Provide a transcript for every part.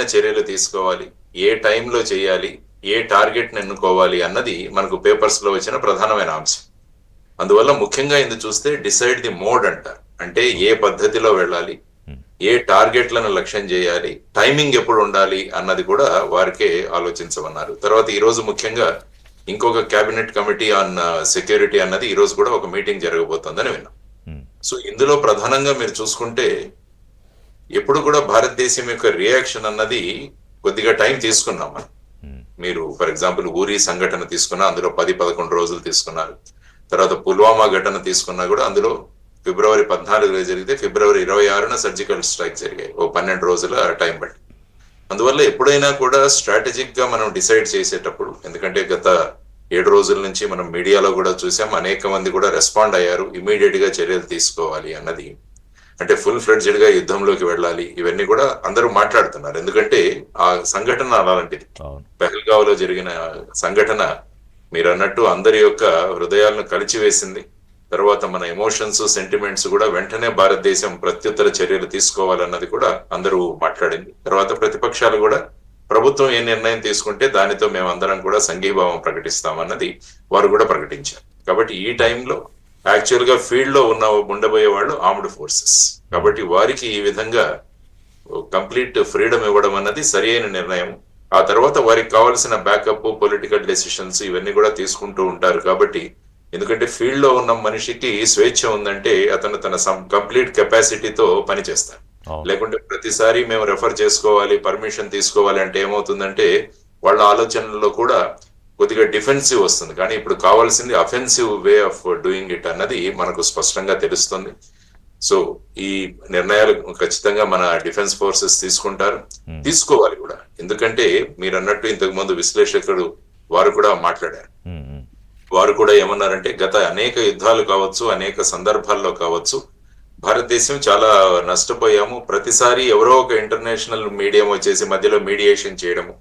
విధమైన చర్యలు తీసుకోవాలి, ఏ టైంలో చేయాలి, ఏ టార్గెట్ ఎన్నుకోవాలి అన్నది మనకు పేపర్స్ లో వచ్చిన ప్రధానమైన అంశం. అందువల్ల ముఖ్యంగా ఇందు చూస్తే డిసైడ్ ది మోడ్ అంటారు. అంటే ఏ పద్ధతిలో వెళ్ళాలి, ఏ టార్గెట్లను లక్ష్యం చేయాలి, టైమింగ్ ఎప్పుడు ఉండాలి అన్నది కూడా వారికే ఆలోచించమన్నారు. తర్వాత ఈ రోజు ముఖ్యంగా ఇంకొక కేబినెట్ కమిటీ ఆన్ సెక్యూరిటీ అన్నది ఈ రోజు కూడా ఒక మీటింగ్ జరగబోతోందని విన్నాం. సో ఇందులో ప్రధానంగా మీరు చూసుకుంటే ఎప్పుడు కూడా భారతదేశం యొక్క రియాక్షన్ అన్నది కొద్దిగా టైం తీసుకున్నాం మనం. మీరు ఫర్ ఎగ్జాంపుల్ ఊరి సంఘటన తీసుకున్నా అందులో 10-11 రోజులు తీసుకున్నారు. తర్వాత పుల్వామా ఘటన తీసుకున్నా కూడా అందులో ఫిబ్రవరి 14 జరిగితే ఫిబ్రవరి 26న సర్జికల్ స్ట్రైక్ జరిగాయి, ఓ 12 రోజుల టైం బట్టి. అందువల్ల ఎప్పుడైనా కూడా స్ట్రాటజిక్ గా మనం డిసైడ్ చేసేటప్పుడు, ఎందుకంటే గత 7 రోజుల నుంచి మనం మీడియాలో కూడా చూసాం, అనేక మంది కూడా రెస్పాండ్ అయ్యారు, ఇమీడియట్ గా చర్యలు తీసుకోవాలి అన్నది. అంటే ఫుల్ ఫ్లెడ్జ్డ్ గా యుద్ధంలోకి వెళ్ళాలి, ఇవన్నీ కూడా అందరూ మాట్లాడుతున్నారు. ఎందుకంటే ఆ సంఘటన అలాంటిది. పెహల్గావ్ లో జరిగిన సంఘటన మీరు అన్నట్టు అందరి యొక్క హృదయాలను కలిచివేసింది. తర్వాత మన ఎమోషన్స్, సెంటిమెంట్స్ కూడా వెంటనే భారతదేశం ప్రత్యుత్తర చర్యలు తీసుకోవాలన్నది కూడా అందరూ మాట్లాడింది. తర్వాత ప్రతిపక్షాలు కూడా ప్రభుత్వం ఏ నిర్ణయం తీసుకుంటే దానితో మేము అందరం కూడా సంఘీభావం ప్రకటిస్తామన్నది వారు కూడా ప్రకటించారు. కాబట్టి ఈ టైంలో యాక్చువల్ గా ఫీల్డ్ లో ఉండబోయే వాళ్ళు ఆర్మ్డ్ ఫోర్సెస్, కాబట్టి వారికి ఈ విధంగా కంప్లీట్ ఫ్రీడమ్ ఇవ్వడం అన్నది సరి అయిన నిర్ణయం. ఆ తర్వాత వారికి కావాల్సిన బ్యాకప్, పొలిటికల్ డెసిషన్స్ ఇవన్నీ కూడా తీసుకుంటూ ఉంటారు. కాబట్టి ఎందుకంటే ఫీల్డ్ లో ఉన్న మనిషికి స్వేచ్ఛ ఉందంటే అతను తన కంప్లీట్ కెపాసిటీతో పనిచేస్తాడు. లేకుంటే ప్రతిసారి మేము రెఫర్ చేసుకోవాలి, పర్మిషన్ తీసుకోవాలి అంటే ఏమవుతుందంటే వాళ్ళ ఆలోచనల్లో కూడా కొద్దిగా డిఫెన్సివ్ వస్తుంది. కానీ ఇప్పుడు కావాల్సింది offensive way of doing it అన్నది మనకు స్పష్టంగా తెలుస్తుంది. సో ఈ నిర్ణయాలు ఖచ్చితంగా మన డిఫెన్స్ ఫోర్సెస్ తీసుకుంటారు, తీసుకోవాలి కూడా. ఎందుకంటే మీరు అన్నట్టు ఇంతకు ముందు విశ్లేషకుడు వారు కూడా మాట్లాడారు. వారు కూడా ఏమన్నారంటే గత అనేక యుద్ధాలు కావచ్చు, అనేక సందర్భాల్లో కావచ్చు, భారతదేశం చాలా నష్టపోయాము. ప్రతిసారి ఎవరో ఒక ఇంటర్నేషనల్ మీడియం వచ్చేసి మధ్యలో మీడియేషన్ చేయడము.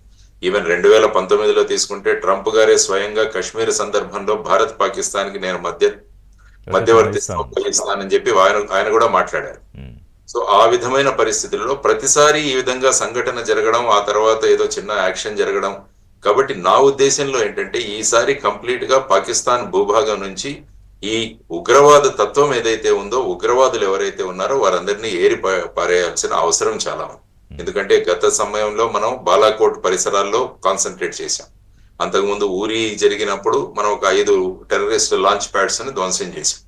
ఈవెన్ 2019లో తీసుకుంటే ట్రంప్ గారే స్వయంగా కశ్మీర్ సందర్భంలో భారత్ పాకిస్తాన్ కి నేను మధ్యవర్తి అని చెప్పి ఆయన కూడా మాట్లాడారు. సో ఆ విధమైన పరిస్థితుల్లో ప్రతిసారి ఈ విధంగా సంఘటన జరగడం, ఆ తర్వాత ఏదో చిన్న యాక్షన్ జరగడం. కాబట్టి నా ఉద్దేశంలో ఏంటంటే ఈసారి కంప్లీట్ గా పాకిస్తాన్ భూభాగం నుంచి ఈ ఉగ్రవాద తత్వం ఏదైతే ఉందో, ఉగ్రవాదులు ఎవరైతే ఉన్నారో వారందరినీ ఏరి పారేయాల్సిన అవసరం చాలా ఉంది. ఎందుకంటే గత సమయంలో మనం బాలాకోట్ పరిసరాల్లో కాన్సన్ట్రేట్ చేశాం. అంతకుముందు ఊరి జరిగినప్పుడు మనం ఒక 5 టెర్రరిస్ట్ లాంచ్ ప్యాడ్స్ ని ధ్వంసం చేశాం.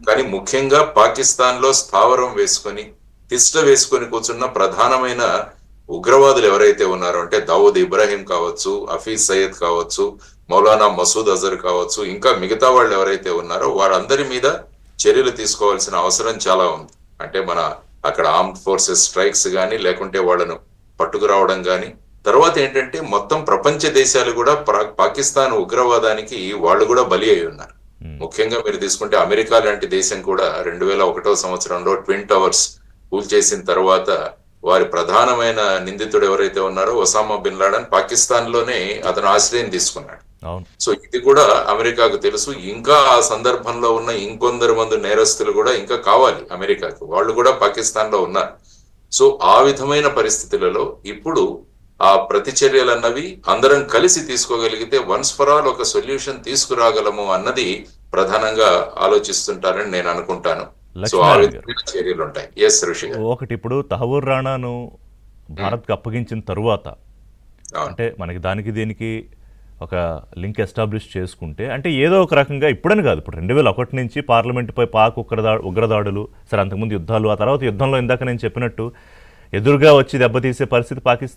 కానీ ముఖ్యంగా పాకిస్తాన్ లో స్థావరం వేసుకొని తిష్ట వేసుకొని కూర్చున్న ప్రధానమైన ఉగ్రవాదులు ఎవరైతే ఉన్నారో అంటే దావూద్ ఇబ్రాహిం కావచ్చు, హఫీజ్ సయ్యద్ కావచ్చు, మౌలానా మసూద్ అజర్ కావచ్చు, ఇంకా మిగతా వాళ్ళు ఎవరైతే ఉన్నారో వారందరి మీద చర్యలు తీసుకోవాల్సిన అవసరం చాలా ఉంది. అంటే మన అక్కడ ఆర్మ్డ్ ఫోర్సెస్ స్ట్రైక్స్ కానీ, లేకుంటే వాళ్ళను పట్టుకురావడం కానీ. తర్వాత ఏంటంటే మొత్తం ప్రపంచ దేశాలు కూడా పాకిస్తాన్ ఉగ్రవాదానికి వాళ్ళు కూడా బలి అయి ఉన్నారు. ముఖ్యంగా మీరు తీసుకుంటే అమెరికా లాంటి దేశం కూడా 2001వ సంవత్సరంలో ట్విన్ టవర్స్ కూల్చేసిన తర్వాత వారి ప్రధానమైన నిందితుడు ఎవరైతే ఉన్నారో ఒసామా బిన్ లాడెన్ పాకిస్తాన్ లోనే అతను ఆశ్రయం తీసుకున్నాడు. సో ఇది కూడా అమెరికాకు తెలుసు. ఇంకా ఆ సందర్భంలో ఉన్న ఇంకొందరు మంది నేరస్తులు కూడా ఇంకా కావాలి అమెరికాకు, వాళ్ళు కూడా పాకిస్తాన్ లో ఉన్నారు. సో ఆ విధమైన పరిస్థితులలో ఇప్పుడు ఆ ప్రతిచర్యలు అన్నవి అందరం కలిసి తీసుకోగలిగితే వన్స్ ఫర్ ఆల్ ఒక సొల్యూషన్ తీసుకురాగలము అన్నది ప్రధానంగా ఆలోచిస్తుంటారని నేను అనుకుంటాను. చర్యలు ఉంటాయి. ఎస్ ఋషి గారు, ఒకటి ఇప్పుడు తహవూర్ రాణాను భారత్కి అప్పగించిన తరువాత అంటే మనకి దానికి దీనికి ఒక లింక్ ఎస్టాబ్లిష్ చేసుకుంటే అంటే ఏదో ఒక రకంగా ఇప్పుడని కాదు, ఇప్పుడు 2001 నుంచి పార్లమెంటుపై పాక్ ఉగ్రదాడులు, సరే అంతకుముందు యుద్ధాలు, ఆ తర్వాత యుద్ధంలో ఇందాక నేను చెప్పినట్టు ఎదురుగా వచ్చి దెబ్బతీసే పరిస్థితి పాకిస్తాన్